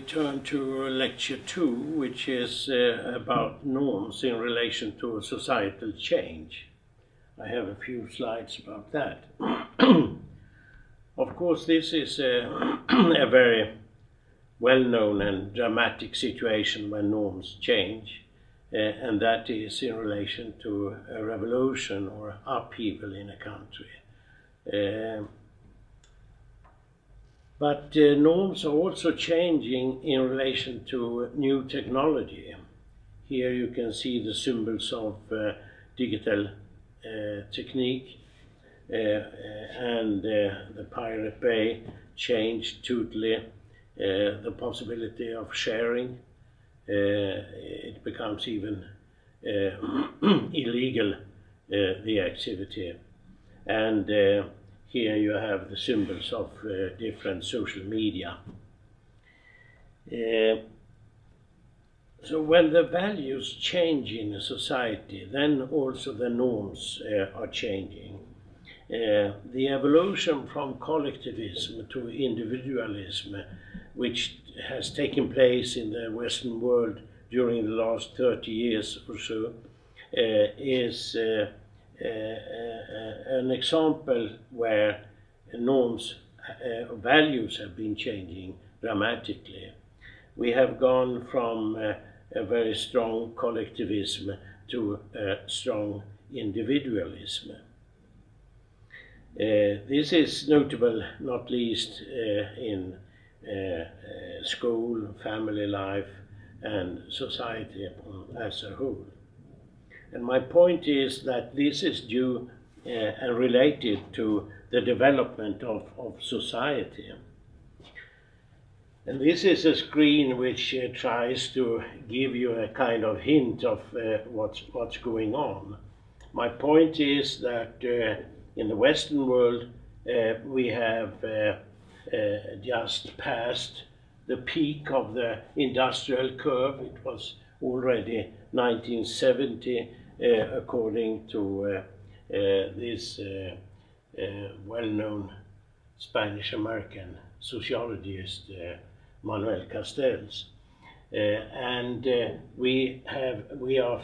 turn to lecture 2, which is about norms in relation to societal change. I have a few slides about that. Of course, this is a very well-known and dramatic situation when norms change, and that is in relation to a revolution or upheaval in a country. But norms are also changing in relation to new technology. Here you can see the symbols of digital technique, and the Pirate Bay changed totally the possibility of sharing. It becomes even illegal, the activity. And here you have the symbols of different social media. So when the values change in a society, then also the norms are changing. The evolution from collectivism to individualism, which has taken place in the Western world during the last 30 years or so, is an example where norms, values have been changing dramatically. We have gone from a very strong collectivism to a strong individualism. This is notable not least in school, family life, and society as a whole. And my point is that this is due and related to the development of society. And this is a screen which tries to give you a kind of hint of what's going on. My point is that in the Western world we have just passed the peak of the industrial curve. It was already 1970, according to this well-known Spanish-American sociologist Manuel Castells, and we are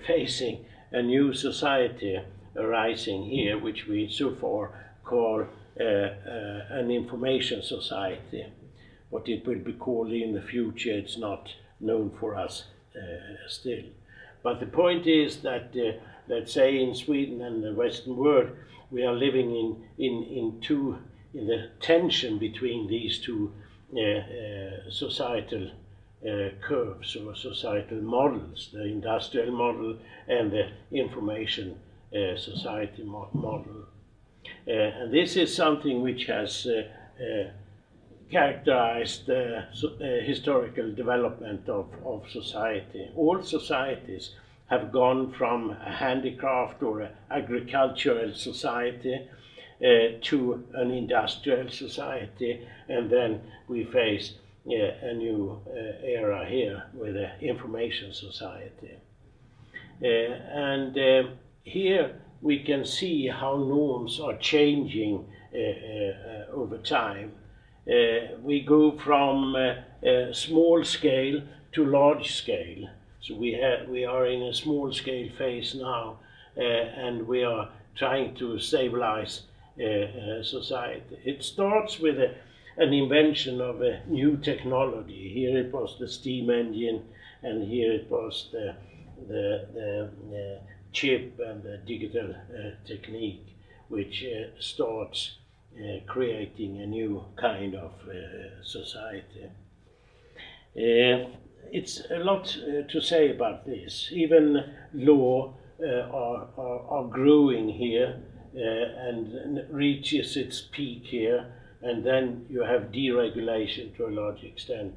facing a new society arising here, which we so far call an information society. What it will be called in the future, it's not known for us still. But the point is that, let's say in Sweden and the Western world, we are living in the tension between these two societal curves or societal models, the industrial model and the information society model. And this is something which has characterized the historical development of society. All societies have gone from a handicraft or an agricultural society to an industrial society, and then we face a new era here with the information society. And here we can see how norms are changing over time. We go from small scale to large scale. So we are in a small scale phase now, and we are trying to stabilize society. It starts with an invention of a new technology. Here it was the steam engine, and here it was the chip and the digital technique, which starts creating a new kind of society. It's a lot to say about this. Even law are growing here and reaches its peak here, and then you have deregulation to a large extent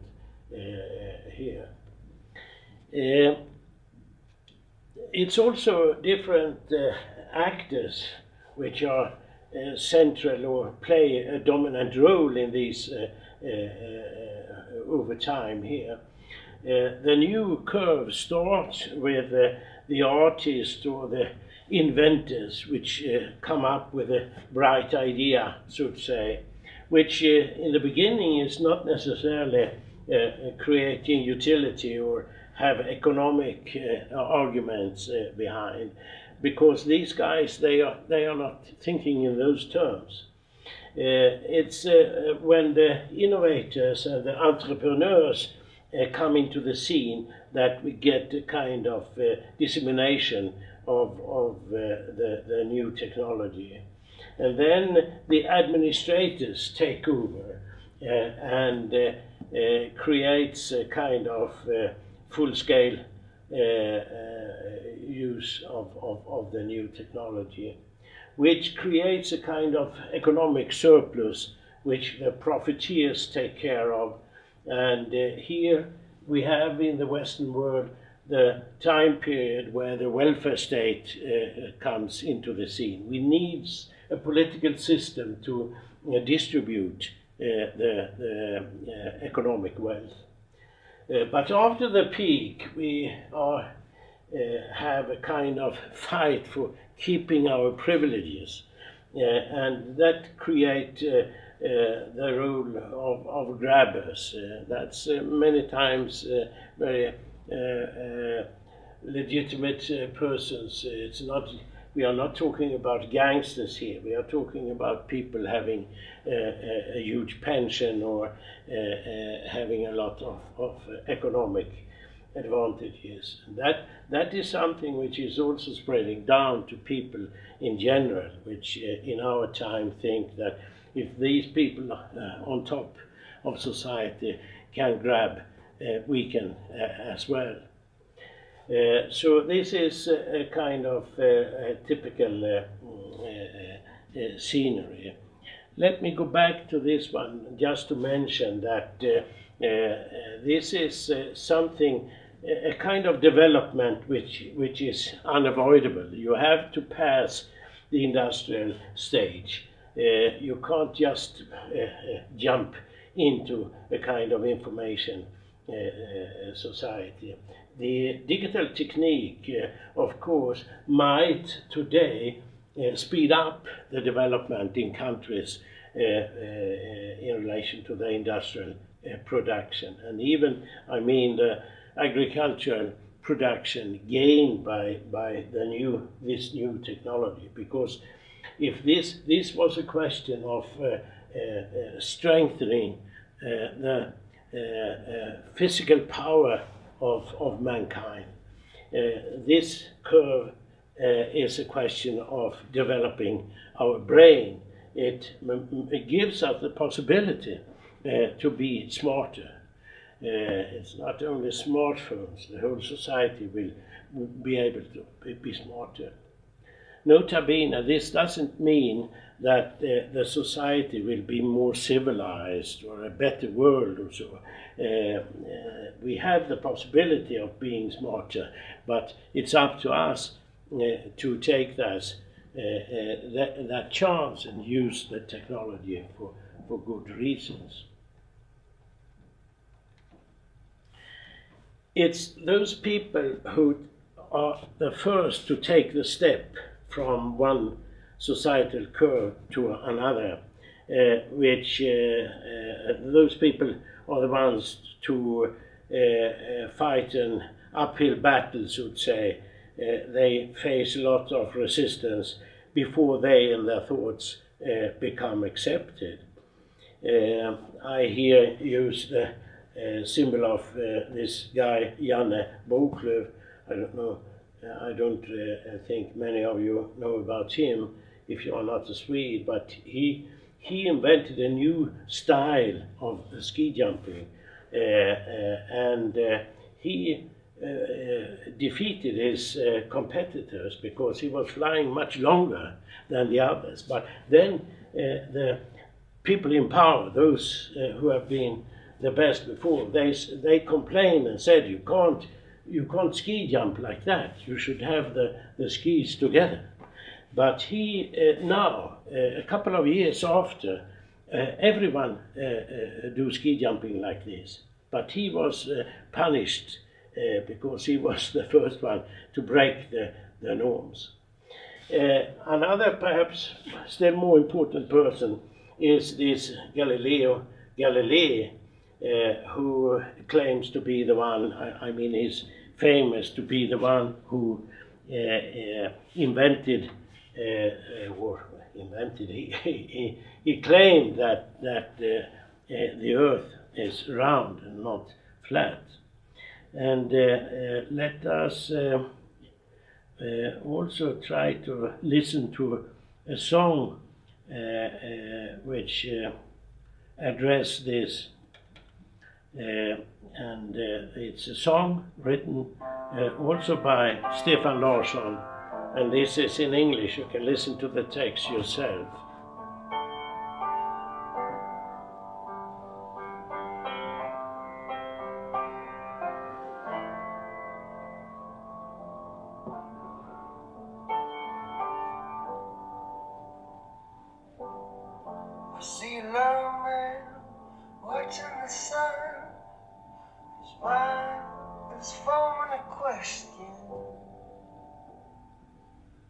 here. It's also different actors which are central or play a dominant role in these over time here. The new curve starts with the artists or the inventors which come up with a bright idea, so to say, which in the beginning is not necessarily creating utility or have economic arguments behind, because these guys, they are not thinking in those terms. It's when the innovators and the entrepreneurs come into the scene that we get a kind of dissemination of the new technology. And then the administrators take over and creates a kind of full-scale use of the new technology, which creates a kind of economic surplus which the profiteers take care of. And here we have in the Western world the time period where the welfare state comes into the scene. We need a political system to distribute the economic wealth. But after the peak, we have a kind of fight for keeping our privileges, and that creates the role of grabbers. That's many times very legitimate persons. It's not. We are not talking about gangsters here. We are talking about people having a huge pension or having a lot of economic advantages. That is something which is also spreading down to people in general, which in our time think that if these people on top of society can grab, we can as well. So this is a kind of typical scenery. Let me go back to this one just to mention that this is something, a kind of development which is unavoidable. You have to pass the industrial stage. You can't just jump into a kind of information society. The digital technique, of course, might today speed up the development in countries in relation to the industrial production, and even, I mean, the agricultural production gained by this new technology. Because if this was a question of strengthening the physical power of mankind, this curve is a question of developing our brain. It gives us the possibility to be smarter. It's not only smartphones, the whole society will be able to be smarter. Nota bene, this doesn't mean that the society will be more civilized or a better world or so. We have the possibility of being smarter, but it's up to us to take that chance and use the technology for good reasons. It's those people who are the first to take the step from one societal curve to another, which those people are the ones to fight an uphill battle, so to say. They face a lot of resistance before they and their thoughts become accepted. I here use the symbol of this guy, Janne Boklöv. I don't think many of you know about him if you are not a Swede, but he invented a new style of ski jumping, and he defeated his competitors because he was flying much longer than the others. But then the people in power, those who have been the best before, they complained and said, you can't ski jump like that. You should have the skis together. But he now, a couple of years after, everyone do ski jumping like this. But he was punished because he was the first one to break the norms. Another, perhaps still more important person is this Galileo Galilei, who claims to be the one, I mean, is famous to be the one who invented, he claimed that the Earth is round and not flat. And let us also try to listen to a song which address this, and it's a song written also by Stefan Larsson, and this is in English. You can listen to the text yourself. I see a lone man watching the sun. His mind is forming a question.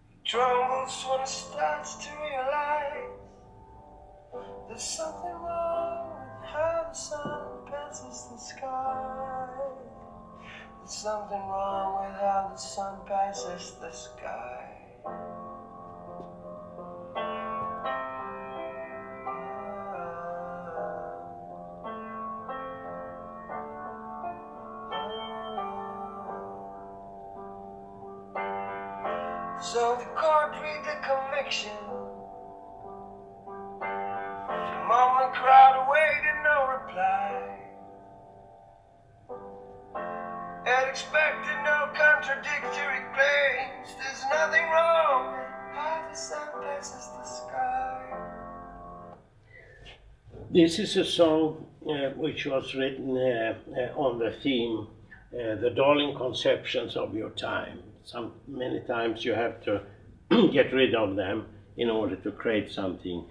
He trembles when he starts to realize there's something wrong with how the sun passes the sky. There's something wrong with how the sun passes the sky. So the court read the conviction. Among the crowd awaited no reply. And expected no contradictory claims. There's nothing wrong with how the sun passes the sky. This is a song which was written on the theme, the darling conceptions of your time. Many times you have to get rid of them in order to create something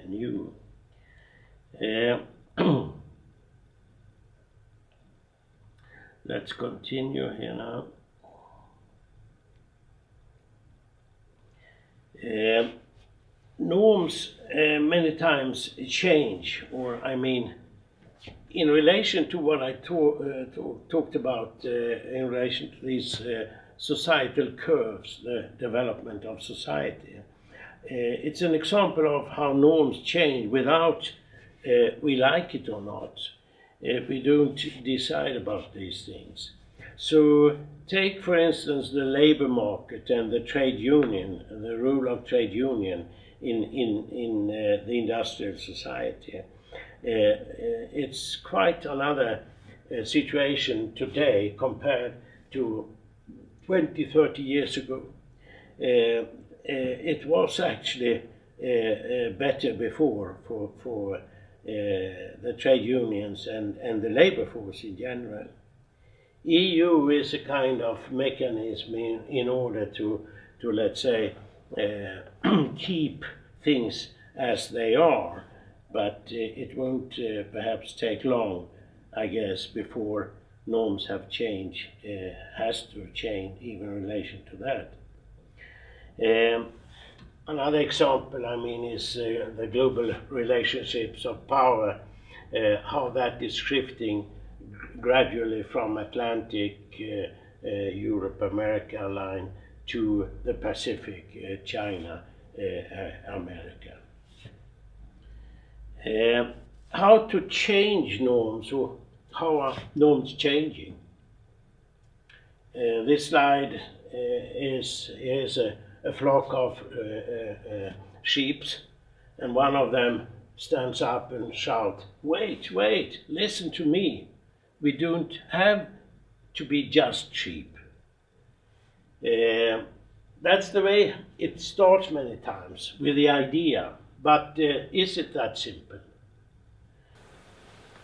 new. Let's continue here now. Norms many times change, or I mean, in relation to what I talked about in relation to these societal curves, the development of society. It's an example of how norms change without we like it or not. We don't decide about these things. So take, for instance, the labor market and the trade union, the role of trade union in the industrial society. It's quite another situation today compared to 20, 30 years ago. It was actually better before for the trade unions and the labor force in general. EU is a kind of mechanism in order to let's say, keep things as they are, but it won't perhaps take long, I guess, before norms have changed, has to change even in relation to that. Another example, I mean, is the global relationships of power, how that is shifting gradually from Atlantic, Europe, America line to the Pacific, China, America. How to change norms, or how are norms changing? This slide is a flock of sheep, and one of them stands up and shouts, "Wait, wait, listen to me. We don't have to be just sheep." That's the way it starts many times, with the idea. But is it that simple?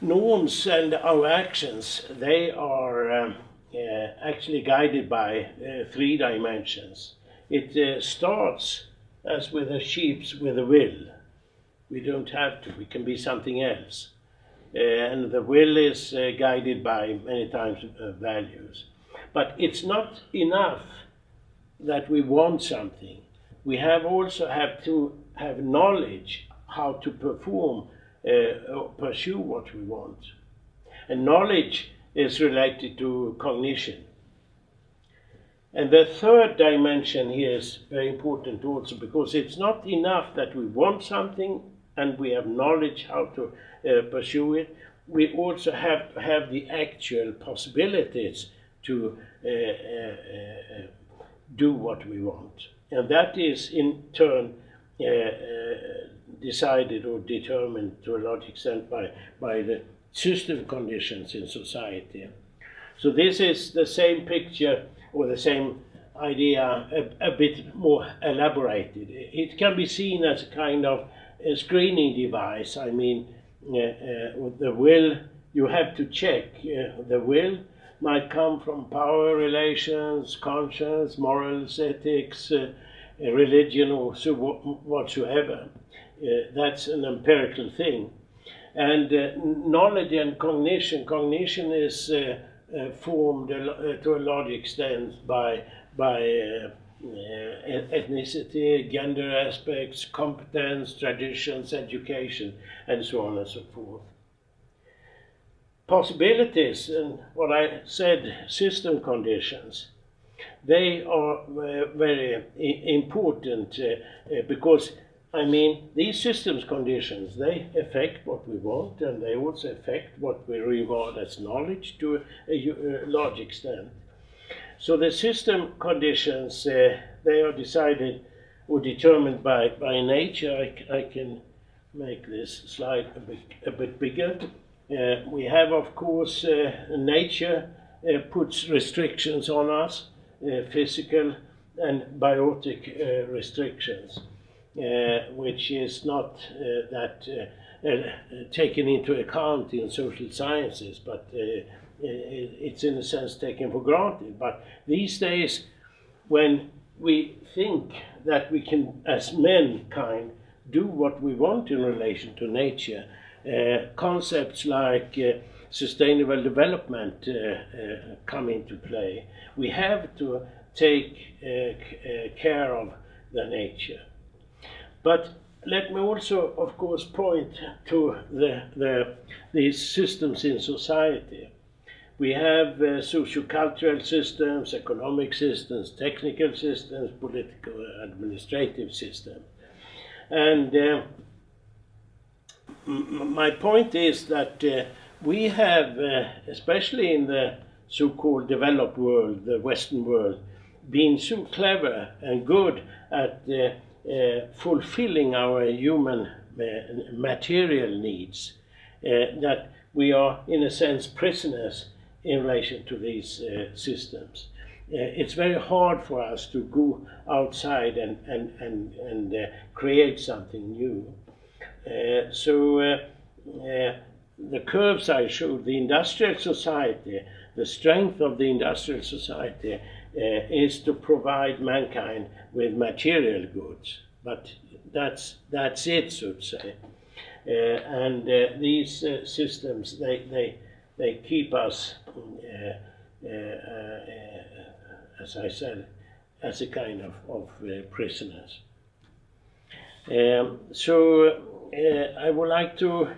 Norms and our actions, they are actually guided by 3 dimensions. It starts as with the sheep with a will. We don't have to, we can be something else. And the will is guided by many times values. But it's not enough that we want something. We also have to have knowledge how to perform or pursue what we want. And knowledge is related to cognition. And the third dimension here is very important also, because it's not enough that we want something and we have knowledge how to pursue it. We also have to have the actual possibilities to do what we want. And that is in turn decided or determined to a large extent by the system conditions in society. So this is the same picture or the same idea a bit more elaborated. It can be seen as a kind of a screening device. I mean, the will, you have to check. The will might come from power relations, conscience, morals, ethics, religion, or so whatsoever. That's an empirical thing. And knowledge and cognition. Cognition is formed to a large extent by ethnicity, gender aspects, competence, traditions, education, and so on and so forth. Possibilities, and what I said, system conditions, they are very important because, I mean, these systems conditions, they affect what we want, and they also affect what we regard as knowledge to a large extent. So the system conditions, they are decided or determined by nature. I can make this slide a bit bigger. We have, of course, nature puts restrictions on us, physical and biotic restrictions, which is not that taken into account in social sciences, but it's in a sense taken for granted. But these days, when we think that we can, as mankind, do what we want in relation to nature, concepts like sustainable development come into play. We have to take care of the nature. But let me also, of course, point to these systems in society. We have socio-cultural systems, economic systems, technical systems, political, administrative systems. And my point is that we have, especially in the so-called developed world, the Western world, been so clever and good at fulfilling our human material needs that we are, in a sense, prisoners in relation to these systems. It's very hard for us to go outside and create something new. So the curves I showed, the industrial society, the strength of the industrial society is to provide mankind with material goods, but that's it, so to say. And these systems, they keep us, as I said, as a kind of prisoners. So I would like to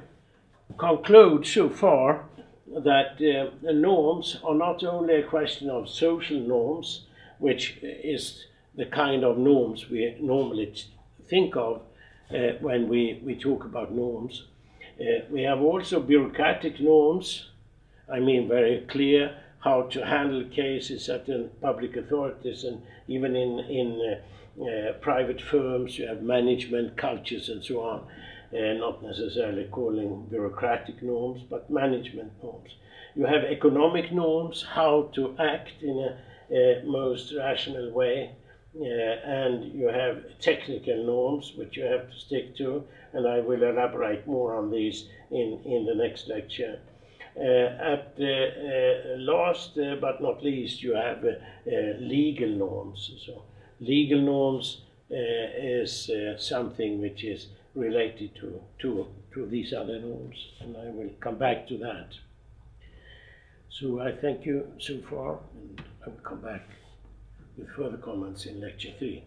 conclude so far that the norms are not only a question of social norms, which is the kind of norms we normally think of when we talk about norms. We have also bureaucratic norms, I mean very clear how to handle cases at the public authorities, and even in private firms you have management cultures and so on. Not necessarily calling bureaucratic norms, but management norms. You have economic norms, how to act in a most rational way, and you have technical norms, which you have to stick to, and I will elaborate more on these in the next lecture. At last but not least, you have legal norms. So legal norms is something which is related to these other norms, and I will come back to that. So I thank you so far, and I will come back with further comments in lecture 3.